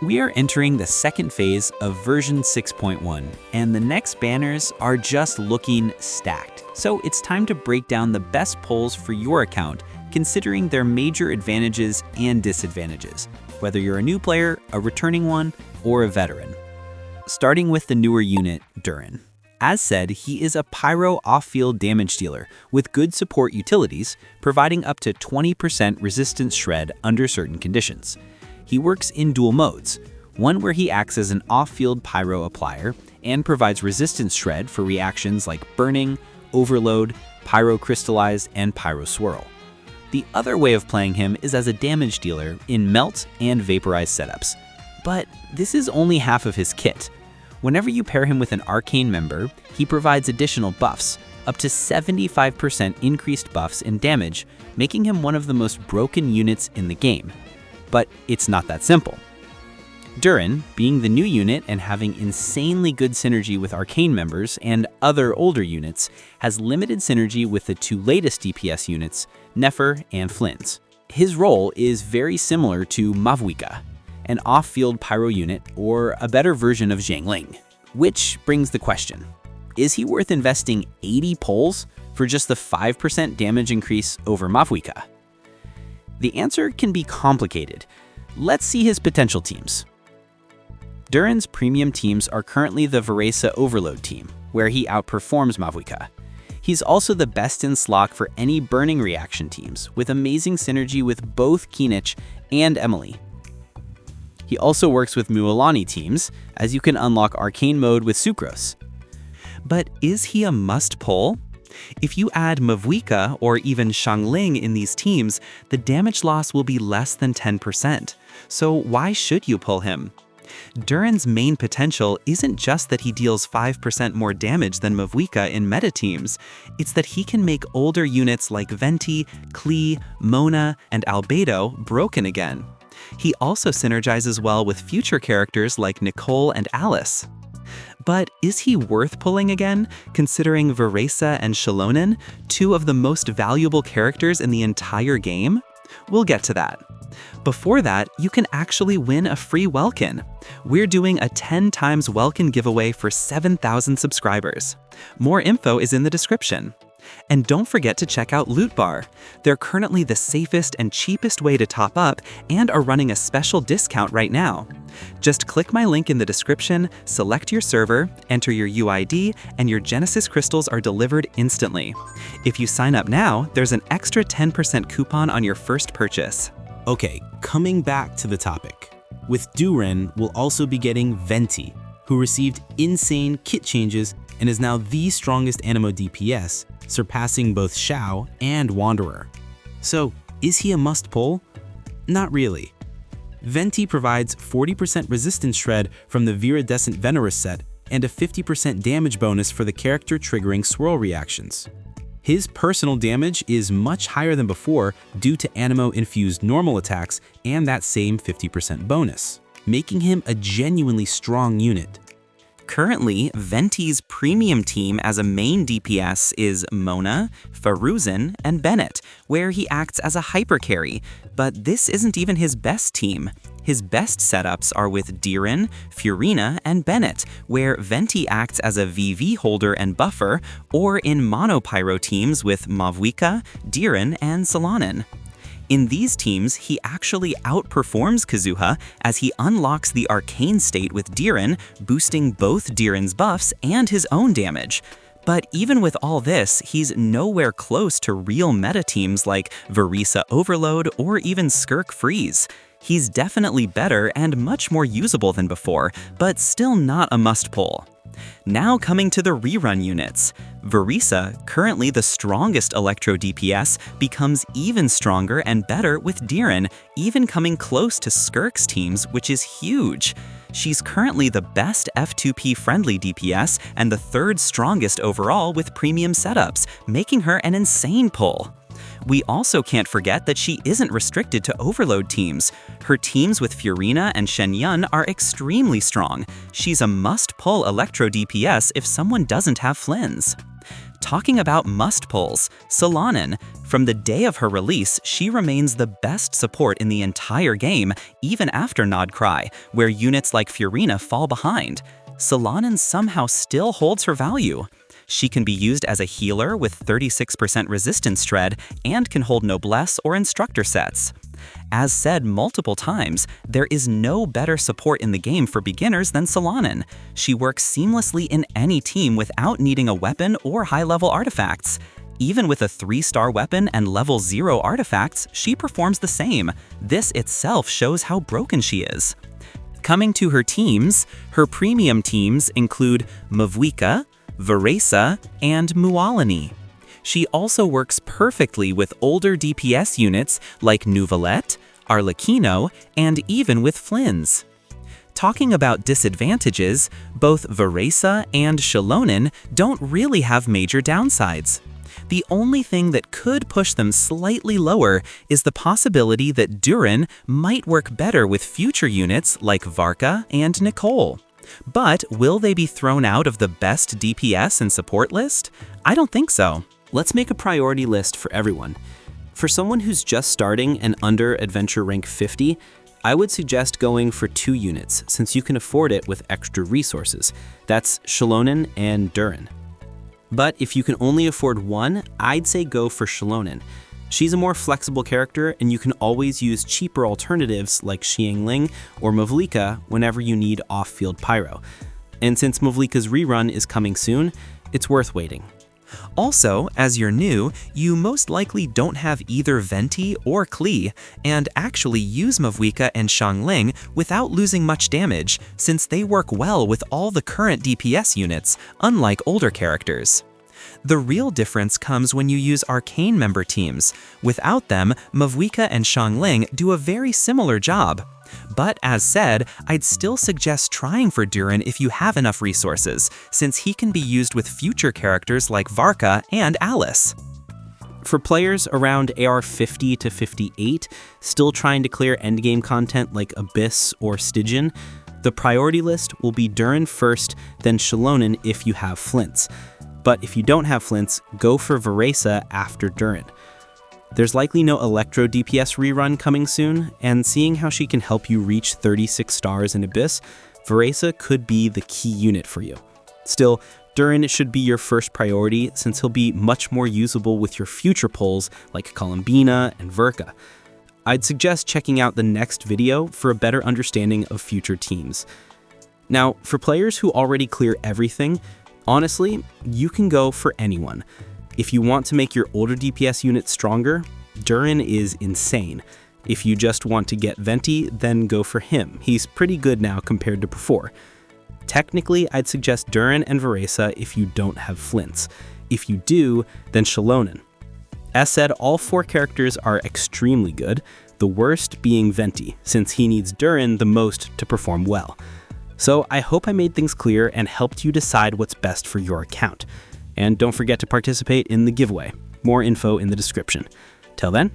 We are entering the second phase of version 6.1, and the next banners are just looking stacked. So it's time to break down the best pulls for your account, considering their major advantages and disadvantages, whether you're a new player, a returning one, or a veteran. Starting with the newer unit, Durin. As said, he is a pyro off-field damage dealer with good support utilities, providing up to 20% resistance shred under certain conditions. He works in dual modes, one where he acts as an off-field pyro applier and provides resistance shred for reactions like burning, overload, pyro crystallize, and pyro swirl. The other way of playing him is as a damage dealer in melt and vaporize setups. But this is only half of his kit. Whenever you pair him with an arcane member, he provides additional buffs, up to 75% increased buffs in damage, making him one of the most broken units in the game. But it's not that simple. Durin, being the new unit and having insanely good synergy with arcane members and other older units, has limited synergy with the two latest DPS units, Nefer and Flynn's. His role is very similar to Mavuika, an off-field pyro unit or a better version of Xiangling. Which brings the question, is he worth investing 80 pulls for just the 5% damage increase over Mavuika? The answer can be complicated. Let's see his potential teams. Durin's premium teams are currently the Varesa Overload team, where he outperforms Mavuika. He's also the best in slot for any burning reaction teams, with amazing synergy with both Kinich and Emily. He also works with Mualani teams, as you can unlock arcane mode with Sucrose. But is he a must-pull? If you add Mavuika or even Xiangling in these teams, the damage loss will be less than 10%. So why should you pull him? Durin's main potential isn't just that he deals 5% more damage than Mavuika in meta teams, it's that he can make older units like Venti, Klee, Mona, and Albedo broken again. He also synergizes well with future characters like Nicole and Alice. But is he worth pulling again, considering Varesa and Xilonen, two of the most valuable characters in the entire game? We'll get to that. Before that, you can actually win a free Welkin. We're doing a 10 times Welkin giveaway for 7,000 subscribers. More info is in the description. And don't forget to check out Loot Bar. They're currently the safest and cheapest way to top up and are running a special discount right now. Just click my link in the description, select your server, enter your UID, and your Genesis crystals are delivered instantly. If you sign up now, there's an extra 10% coupon on your first purchase. Okay, coming back to the topic. With Durin, we'll also be getting Venti, who received insane kit changes and is now the strongest Anemo DPS, surpassing both Xiao and Wanderer. So, is he a must-pull? Not really. Venti provides 40% resistance shred from the Viridescent Venerus set and a 50% damage bonus for the character triggering swirl reactions. His personal damage is much higher than before due to Anemo-infused normal attacks and that same 50% bonus, making him a genuinely strong unit. Currently, Venti's premium team as a main DPS is Mona, Faruzan, and Bennett, where he acts as a hyper carry, but this isn't even his best team. His best setups are with Durin, Furina, and Bennett, where Venti acts as a VV holder and buffer, or in monopyro teams with Mavuika, Durin, and Xilonen. In these teams, he actually outperforms Kazuha as he unlocks the arcane state with Durin, boosting both Durin's buffs and his own damage. But even with all this, he's nowhere close to real meta teams like Varesa Overload or even Skirk Freeze. He's definitely better and much more usable than before, but still not a must-pull. Now coming to the rerun units. Varesa, currently the strongest Electro DPS, becomes even stronger and better with Durin, even coming close to Skirk's teams, which is huge. She's currently the best F2P friendly DPS and the third strongest overall with premium setups, making her an insane pull. We also can't forget that she isn't restricted to overload teams. Her teams with Furina and Shenyun are extremely strong. She's a must-pull Electro DPS if someone doesn't have Flynn's. Talking about must pulls, Xilonen. From the day of her release, she remains the best support in the entire game, even after Nod-krai, where units like Furina fall behind. Xilonen somehow still holds her value. She can be used as a healer with 36% resistance shred and can hold noblesse or instructor sets. As said multiple times, there is no better support in the game for beginners than Xilonen. She works seamlessly in any team without needing a weapon or high-level artifacts. Even with a 3-star weapon and level 0 artifacts, she performs the same. This itself shows how broken she is. Coming to her teams, her premium teams include Mavuika, Varesa, and Mualani. She also works perfectly with older DPS units like Nuvolette, Arlecchino, and even with Flynn's. Talking about disadvantages, both Varesa and Xilonen don't really have major downsides. The only thing that could push them slightly lower is the possibility that Durin might work better with future units like Varka and Nicole. But will they be thrown out of the best DPS and support list? I don't think so. Let's make a priority list for everyone. For someone who's just starting and under adventure rank 50, I would suggest going for 2 units since you can afford it with extra resources. That's Xilonen and Durin. But if you can only afford one, I'd say go for Xilonen. She's a more flexible character and you can always use cheaper alternatives like Xiangling or Mavuika whenever you need off-field pyro. And since Mavuika's rerun is coming soon, it's worth waiting. Also, as you're new, you most likely don't have either Venti or Klee, and actually use Mavuika and Xiangling without losing much damage, since they work well with all the current DPS units, unlike older characters. The real difference comes when you use arcane member teams. Without them, Mavuika and Xiangling do a very similar job. But as said, I'd still suggest trying for Durin if you have enough resources, since he can be used with future characters like Varka and Alice. For players around AR 50 to 58, still trying to clear endgame content like Abyss or Stygian, the priority list will be Durin first, then Xilonen if you have flints. But if you don't have flints, go for Varesa after Durin. There's likely no Electro DPS rerun coming soon, and seeing how she can help you reach 36 stars in Abyss, Varesa could be the key unit for you. Still, Durin should be your first priority since he'll be much more usable with your future pulls like Columbina and Varka. I'd suggest checking out the next video for a better understanding of future teams. Now, for players who already clear everything, honestly, you can go for anyone. If you want to make your older DPS unit stronger, Durin is insane. If you just want to get Venti, then go for him. He's pretty good now compared to before. Technically, I'd suggest Durin and Varesa if you don't have flints. If you do, then Xilonen. As said, all 4 characters are extremely good, the worst being Venti, since he needs Durin the most to perform well. So I hope I made things clear and helped you decide what's best for your account. And don't forget to participate in the giveaway. More info in the description. Till then,